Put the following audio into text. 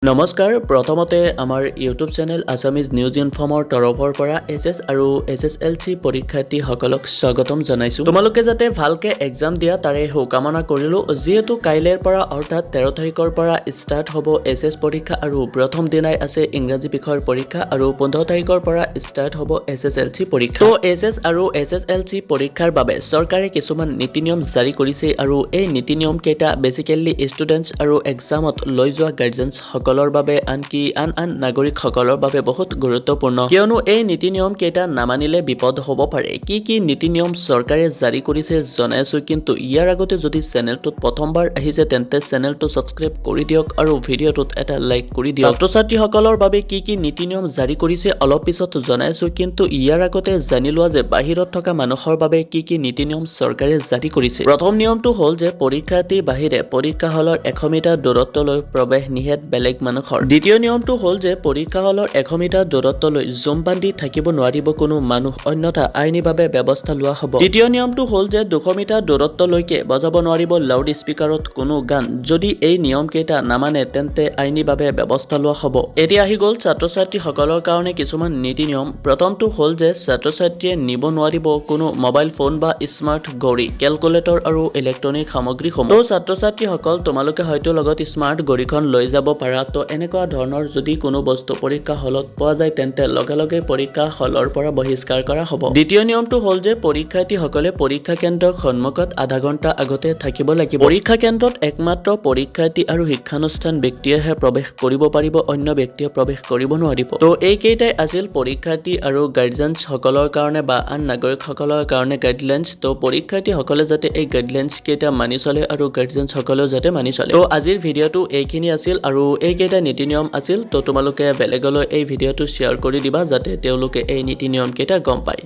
নমস্কাৰ প্ৰথমতে আমাৰ ইউটিউব চেনেল আছামিজ নিউজ ইনফৰ্মৰ তৰফৰ পৰা এছএছ আৰু এছএছএলচি পৰীক্ষাৰ্থীসকলক স্বাগতম জনাইছোঁ। তোমালোকে যাতে ভালকে এক্সাম দিয়া তাৰে শুভকামনা কৰিলোঁ। যিহেতু কাইলৈৰ পৰা অৰ্থাৎ 13 তাৰিখৰ পৰা ষ্টাৰ্ট হ'ব এছএছ পৰীক্ষা আৰু প্ৰথম দিনাই আছে ইংৰাজী বিষয়ৰ পৰীক্ষা আৰু 15 তাৰিখৰ পৰা ষ্টাৰ্ট হ'ব এছএছএলচি পৰীক্ষা। তো এছএছ আৰু এছএছএলচি পৰীক্ষাৰ বাবে চৰকাৰে কিছুমান নীতি নিয়ম জাৰি কৰিছে আৰু এই নীতি নিয়ম কেইটা বেচিকেলি ষ্টুডেণ্টছ আৰু এক্সামত লৈ যোৱা গাৰ্জেনছ সকলৰ বাবে আনকি আন নাগৰিকসকলৰ বাবে বহুত গুৰুত্বপূৰ্ণ, কিয়নো এই নীতি নিয়ম কেইটা নামানিলে বিপদ হ'ব পাৰে। কি নীতি নিয়ম চৰকাৰে জাৰি কৰিছে জনাইছো, কিন্তু ইয়াৰ আগতে যদি চেনেলটোত প্ৰথমবাৰ আহিছে তেন্তে চেনেলটো ছাবস্ক্ৰাইব কৰি দিয়ক আৰু ভিডিঅ'টোত এটা লাইক কৰি দিয়ক। ছাত্ৰ-ছাত্ৰীসকলৰ বাবে কি নীতি নিয়ম জাৰি কৰিছে অলপ পিছত জনাইছো, কিন্তু ইয়াৰ আগতে জানি লোৱা যে বাহিৰত থকা মানুহৰ বাবে কি নীতি নিয়ম চৰকাৰে জাৰি কৰিছে। প্ৰথম নিয়মটো হ'ল যে পৰীক্ষাৰ্থীৰ বাহিৰে পৰীক্ষা হলৰ 100 মিটাৰ দূৰত্বলৈ প্ৰৱেশ নিষেধ বেলেগ মানুহৰ। দ্বিতীয় নিয়মটো হ'ল যে পৰীক্ষা হলৰ 100 মিটাৰ দূৰত্বলৈ জুম বান্ধি থাকিব নোৱাৰিব কোনো মানুহ, অন্যথা আইনীভাৱে ব্যৱস্থা লোৱা হ'ব। তৃতীয় নিয়মটো হ'ল যে 200 মিটাৰ দূৰত্বলৈকে বজাব নোৱাৰিব লাউড স্পীকাৰত কোনো গান। যদি এই নিয়ম কেইটা নামানে তেন্তে আইনীভাৱে ব্যৱস্থা লোৱা হ'ব। এতিয়া আহি গ'ল ছাত্ৰ-ছাত্ৰীসকলৰ কাৰণে কিছুমান নীতি নিয়ম। প্ৰথমটো হ'ল যে ছাত্ৰ-ছাত্ৰীয়ে নিব নোৱাৰিব কোনো মোবাইল ফোন বা স্মাৰ্ট ঘড়ী, কেলকুলেটৰ আৰু ইলেক্ট্ৰনিক সামগ্ৰীসমূহ। তো ছাত্ৰ-ছাত্ৰীসকল তোমালোকে হয়তো লগত স্মাৰ্ট ঘড়ীখন লৈ যাব পাৰা। তো এনেকুৱা ধৰণৰ যদি কোনো বস্তু পৰীক্ষা হলত পোৱা যায় তেন্তে লগে পৰীক্ষা হলৰ পৰা বহিষ্কাৰ কৰা হ'ব। দ্বিতীয় নিয়মটো হ'ল যে পৰীক্ষাৰ্থীসকলে পৰীক্ষা কেন্দ্ৰৰ সন্মুখত আধা ঘণ্টা আগতে থাকিব লাগিব। পৰীক্ষা কেন্দ্ৰত একমাত্ৰ পৰীক্ষাৰ্থী আৰু শিক্ষানুষ্ঠান ব্যক্তিয়েহে প্ৰৱেশ কৰিব পাৰিব, অন্য ব্যক্তিয়ে প্ৰৱেশ কৰিব নোৱাৰিব। তো এইকেইটাই আছিল পৰীক্ষাৰ্থী আৰু গাৰ্জেনছ সকলৰ কাৰণে বা আন নাগৰিকসকলৰ কাৰণে গাইডলাইনছ। তো পৰীক্ষাৰ্থীসকলে যাতে এই গাইডলাইনছ কেইটা মানি চলে আৰু গাৰ্জেনছ সকলেও যাতে মানি চলে। তো আজিৰ ভিডিঅ'টো এইখিনি আছিল আৰু এইকেইটা নীতি নিয়ম আছিল। তো তোমালোকে বেলেগলৈ এই ভিডিঅ'টো শ্বেয়াৰ কৰি দিবা যাতে তেওঁলোকে এই নীতি নিয়ম কেইটা গম পায়।